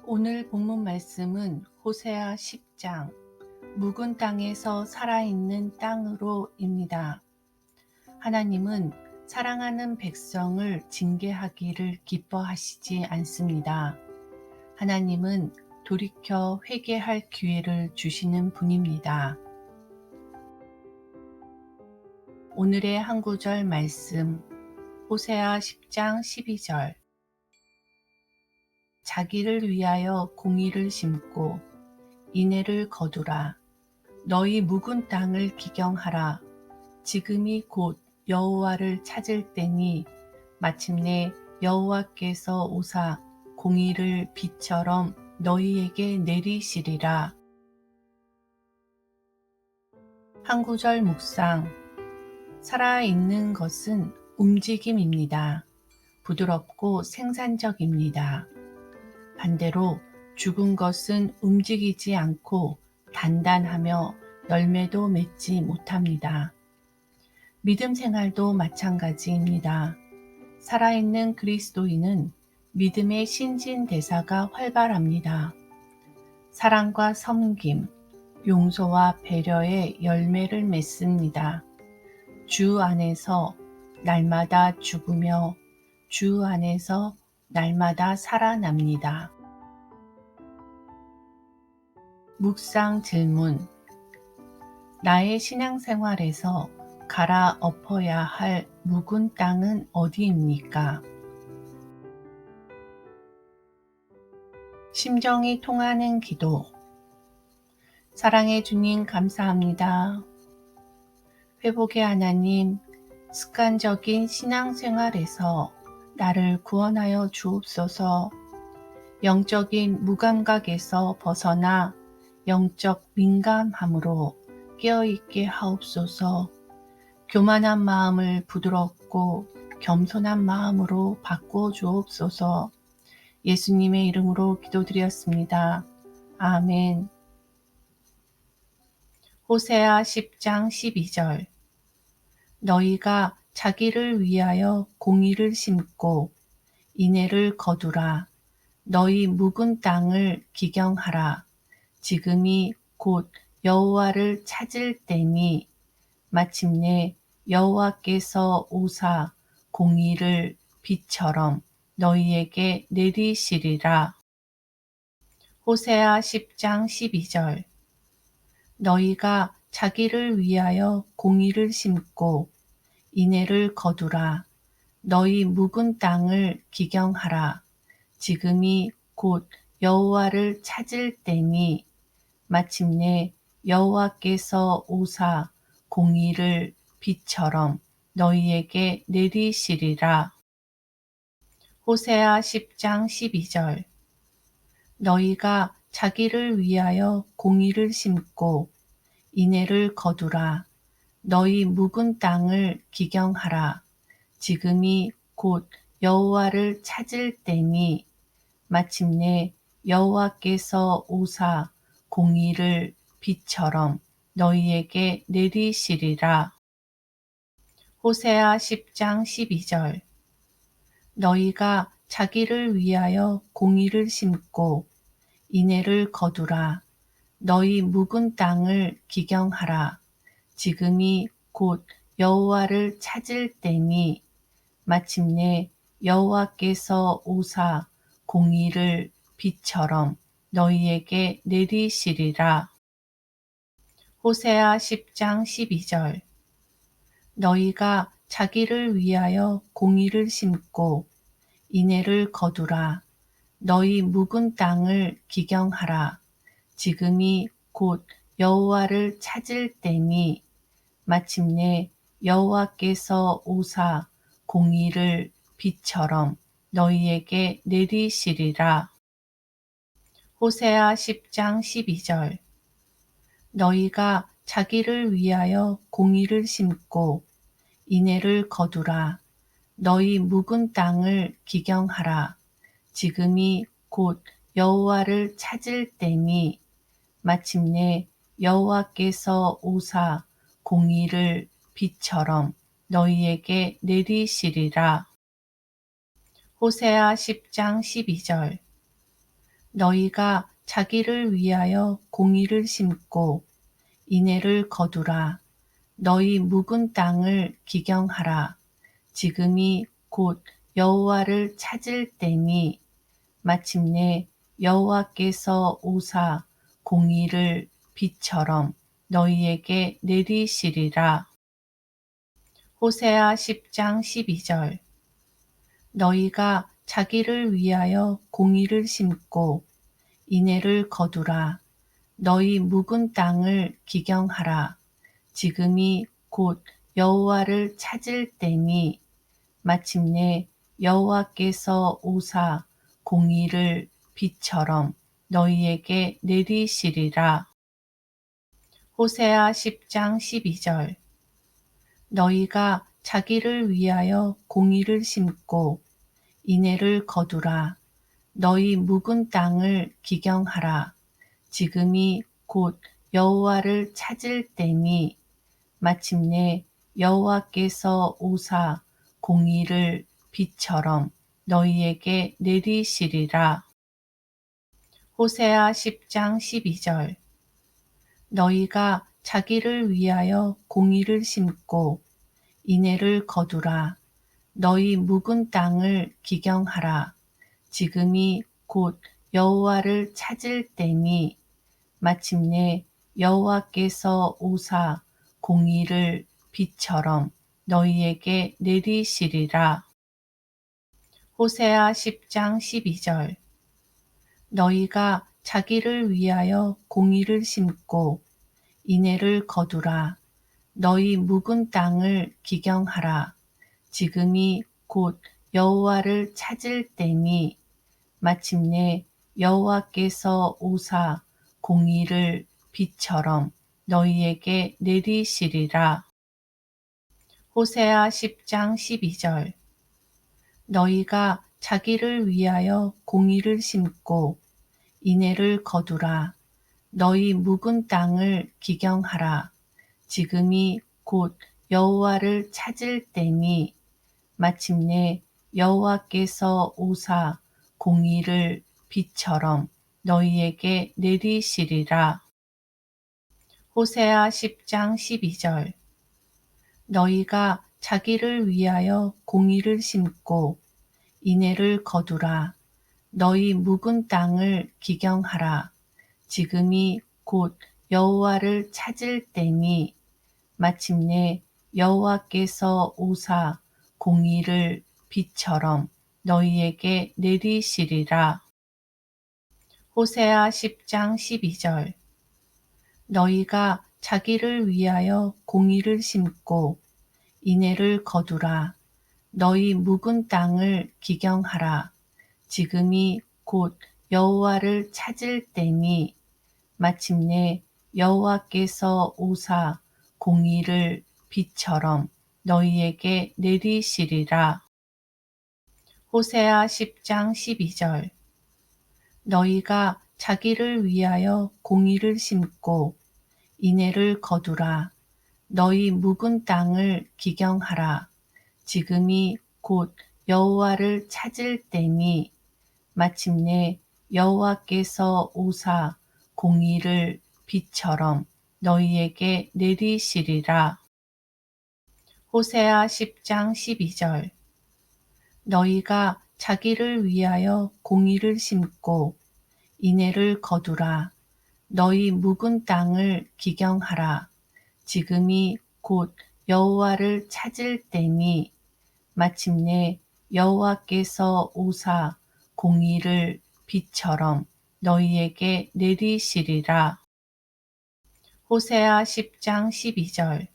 오늘 본문 말씀은 호세아 10장 묵은 땅에서 살아있는 땅으로입니다. 하나님은 사랑하는 백성을 징계하기를 기뻐하시지 않습니다. 하나님은 돌이켜 회개할 기회를 주시는 분입니다. 오늘의 한 구절 말씀 호세아 10장 12절 자기를 위하여 공의를 심고 인애를 거두라. 너희 묵은 땅을 기경하라. 지금이 곧 여호와를 찾을 때니 마침내 여호와께서 오사 공의를 비처럼 너희에게 내리시리라. 한 구절 묵상. 살아있는 것은 움직임입니다. 부드럽고 생산적입니다. 반대로 죽은 것은 움직이지 않고 단단하며 열매도 맺지 못합니다. 믿음 생활도 마찬가지입니다. 살아있는 그리스도인은 믿음의 신진대사가 활발합니다. 사랑과 섬김, 용서와 배려의 열매를 맺습니다. 주 안에서 날마다 죽으며 주 안에서 날마다 살아납니다. 묵상 질문. 나의 신앙생활에서 갈아엎어야 할 묵은 땅은 어디입니까? 심정이 통하는 기도. 사랑해 주님 감사합니다. 회복의 하나님, 습관적인 신앙생활에서 나를 구원하여 주옵소서. 영적인 무감각에서 벗어나 영적 민감함으로 깨어있게 하옵소서. 교만한 마음을 부드럽고 겸손한 마음으로 바꿔 주옵소서. 예수님의 이름으로 기도드렸습니다. 아멘. 호세아 10장 12절 너희가 자기를 위하여 공의를 심고 인애를 거두라. 너희 묵은 땅을 기경하라. 지금이 곧 여호와를 찾을 때니 마침내 여호와께서 오사 공의를 비처럼 너희에게 내리시리라. 호세아 10장 12절 너희가 자기를 위하여 공의를 심고 인애를 거두라. 너희 묵은 땅을 기경하라. 지금이 곧 여호와를 찾을 때니 마침내 여호와께서 오사 공의를 비처럼 너희에게 내리시리라. 호세아 10장 12절 너희가 자기를 위하여 공의를 심고 인애를 거두라. 너희 묵은 땅을 기경하라. 지금이 곧 여호와를 찾을 때니 마침내 여호와께서 오사 공의를 비처럼 너희에게 내리시리라. 호세아 10장 12절 너희가 자기를 위하여 공의를 심고 인애를 거두라. 너희 묵은 땅을 기경하라. 지금이 곧 여호와를 찾을 때니 마침내 여호와께서 오사 공의를 비처럼 너희에게 내리시리라. 호세아 10장 12절 너희가 자기를 위하여 공의를 심고 인애를 거두라. 너희 묵은 땅을 기경하라. 지금이 곧 여호와를 찾을 때니 마침내 여호와께서 오사 공의를 비처럼 너희에게 내리시리라. 호세아 10장 12절 너희가 자기를 위하여 공의를 심고 인애를 거두라. 너희 묵은 땅을 기경하라. 지금이 곧 여호와를 찾을 때니 마침내 여호와께서 오사 공의를 비처럼 너희에게 내리시리라. 호세아 10장 12절 너희가 자기를 위하여 공의를 심고 인애를 거두라. 너희 묵은 땅을 기경하라. 지금이 곧 여호와를 찾을 때니 마침내 여호와께서 오사 공의를 비처럼 너희에게 내리시리라. 호세아 10장 12절. 너희가 자기를 위하여 공의를 심고 인애를 거두라. 너희 묵은 땅을 기경하라. 지금이 곧 여호와를 찾을 때니 마침내 여호와께서 오사 공의를 비처럼 너희에게 내리시리라. 호세아 10장 12절. 너희가 자기를 위하여 공의를 심고 인애를 거두라. 너희 묵은 땅을 기경하라. 지금이 곧 여호와를 찾을 때니 마침내 여호와께서 오사 공의를 비처럼 너희에게 내리시리라. 호세아 10장 12절. 너희가 자기를 위하여 공의를 심고 인애를 거두라. 너희 묵은 땅을 기경하라. 지금이 곧 여호와를 찾을 때니 마침내 여호와께서 오사 공의를 비처럼 너희에게 내리시리라. 호세아 10장 12절. 너희가 자기를 위하여 공의를 심고 인애를 거두라. 너희 묵은 땅을 기경하라. 지금이 곧 여호와를 찾을 때니 마침내 여호와께서 오사 공의를 비처럼 너희에게 내리시리라. 호세아 10장 12절. 너희가 자기를 위하여 공의를 심고 인애를 거두라. 너희 묵은 땅을 기경하라. 지금이 곧 여호와를 찾을 때니 마침내 여호와께서 오사 공의를 비처럼 너희에게 내리시리라. 호세아 10장 12절. 너희가 자기를 위하여 공의를 심고 인애를 거두라. 너희 묵은 땅을 기경하라. 지금이 곧 여호와를 찾을 때니 마침내 여호와께서 오사 공의를 비처럼 너희에게 내리시리라. 호세아 10장 12절. 너희가 자기를 위하여 공의를 심고 인애를 거두라. 너희 묵은 땅을 기경하라. 지금이 곧 여호와를 찾을 때니 마침내 여호와께서 오사 공의를 비처럼 너희에게 내리시리라. 호세아 10장 12절. 너희가 자기를 위하여 공의를 심고 인애를 거두라. 너희 묵은 땅을 기경하라. 지금이 곧 여호와를 찾을 때니 마침내 여호와께서 오사 공의를 비처럼 너희에게 내리시리라. 호세아 10장 12절. 너희가 자기를 위하여 공의를 심고 인애를 거두라. 너희 묵은 땅을 기경하라. 지금이 곧 여호와를 찾을 때니 마침내 여호와께서 오사 공의를 비처럼 너희에게 내리시리라. 호세아 10장 12절.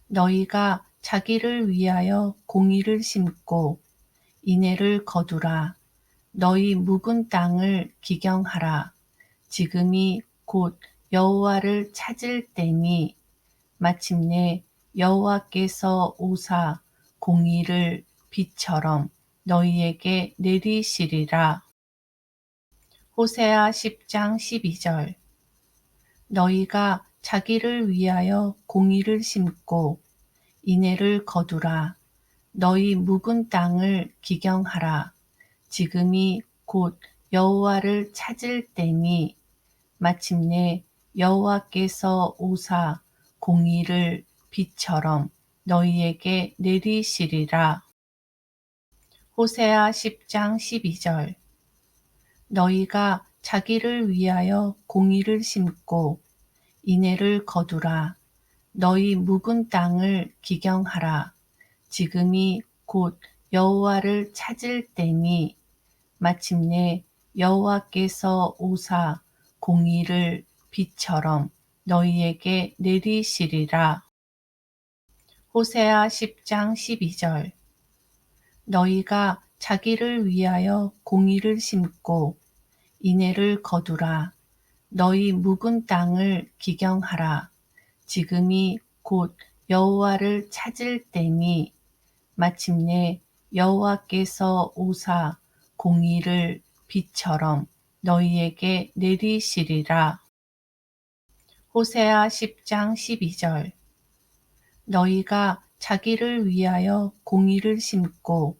너희가 자기를 위하여 공의를 심고 인애를 거두라. 너희 묵은 땅을 기경하라. 지금이 곧 여호와를 찾을 때니 마침내 여호와께서 오사 공의를 비처럼 너희에게 내리시리라. 호세아 10장 12절. 너희가 자기를 위하여 공의를 심고 인애를 거두라. 너희 묵은 땅을 기경하라. 지금이 곧 여호와를 찾을 때니 마침내 여호와께서 오사 공의를 비처럼 너희에게 내리시리라. 호세아 10장 12절. 너희가 자기를 위하여 공의를 심고 인애를 거두라. 너희 묵은 땅을 기경하라. 지금이 곧 여호와를 찾을 때니 마침내 여호와께서 오사 공의를 비처럼 너희에게 내리시리라. 호세아 10장 12절. 너희가 자기를 위하여 공의를 심고 인애를 거두라. 너희 묵은 땅을 기경하라. 지금이 곧 여호와를 찾을 때니 마침내 여호와께서 오사 공의를 비처럼 너희에게 내리시리라. 호세아 10장 12절. 너희가 자기를 위하여 공의를 심고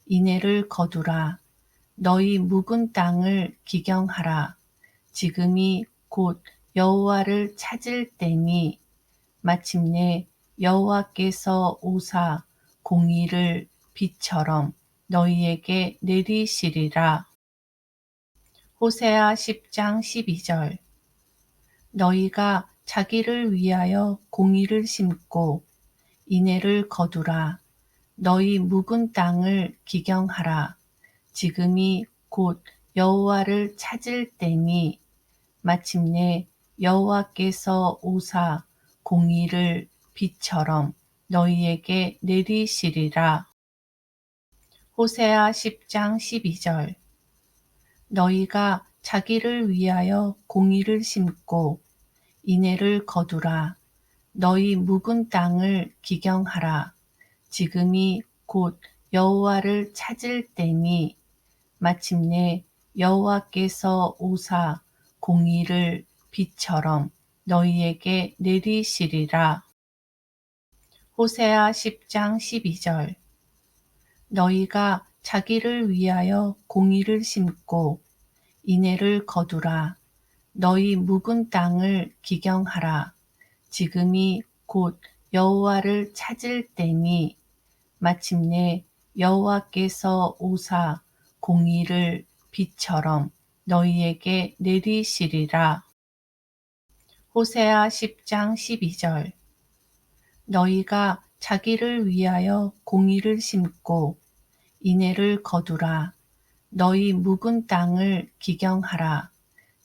인애를 거두라. 너희 묵은 땅을 기경하라. 지금이 곧 여호와를 찾을 때니 마침내 여호와께서 오사 공의를 비처럼 너희에게 내리시리라. 호세아 10장 12절. 너희가 자기를 위하여 공의를 심고 인애를 거두라. 너희 묵은 땅을 기경하라. 지금이 곧 여호와를 찾을 때니 마침내 여호와께서 오사 공의를 비처럼 너희에게 내리시리라. 호세아 10장 12절. 너희가 자기를 위하여 공의를 심고 인애를 거두라. 너희 묵은 땅을 기경하라. 지금이 곧 여호와를 찾을 때니 마침내 여호와께서 오사 공의를 비처럼 너희에게 내리시리라. 호세아 10장 12절. 너희가 자기를 위하여 공의를 심고 인애를 거두라. 너희 묵은 땅을 기경하라. 지금이 곧 여호와를 찾을 때니 마침내 여호와께서 오사 공의를 비처럼 너희에게 내리시리라. 호세아 10장 12절. 너희가 자기를 위하여 공의를 심고 인애를 거두라. 너희 묵은 땅을 기경하라.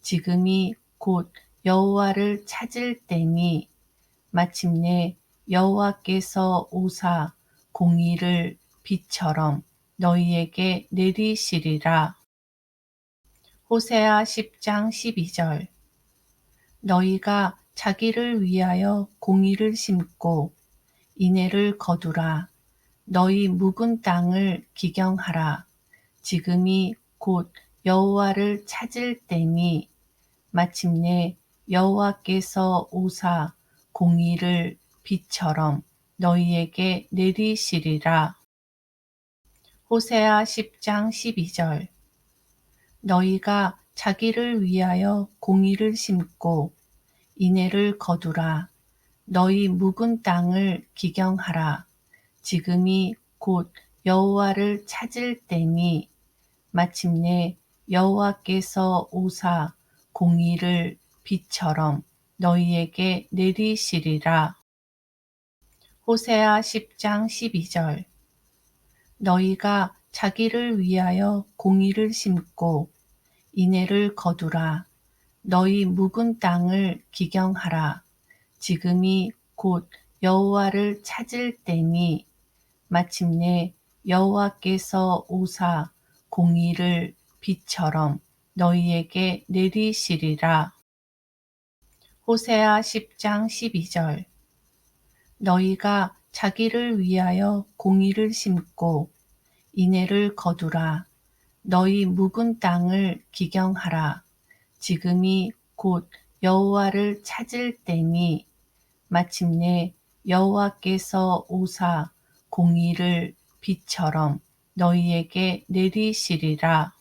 지금이 곧 여호와를 찾을 때니 마침내 여호와께서 오사 공의를 비처럼 너희에게 내리시리라. 호세아 10장 12절. 너희가 자기를 위하여 공의를 심고 인애를 거두라. 너희 묵은 땅을 기경하라. 지금이 곧 여호와를 찾을 때니 마침내 여호와께서 오사 공의를 비처럼 너희에게 내리시리라. 호세아 10장 12절. 너희가 자기를 위하여 공의를 심고 인애를 거두라. 너희 묵은 땅을 기경하라. 지금이 곧 여호와를 찾을 때니 마침내 여호와께서 오사 공의를 비처럼 너희에게 내리시리라. 호세아 10장 12절. 너희가 자기를 위하여 공의를 심고 인애를 거두라. 너희 묵은 땅을 기경하라. 지금이 곧 여호와를 찾을 때니 마침내 여호와께서 오사 공의를 비처럼 너희에게 내리시리라. 호세아 10장 12절. 너희가 자기를 위하여 공의를 심고 인애를 거두라. 너희 묵은 땅을 기경하라. 지금이 곧 여호와를 찾을 때니 마침내 여호와께서 오사 공의를 비처럼 너희에게 내리시리라.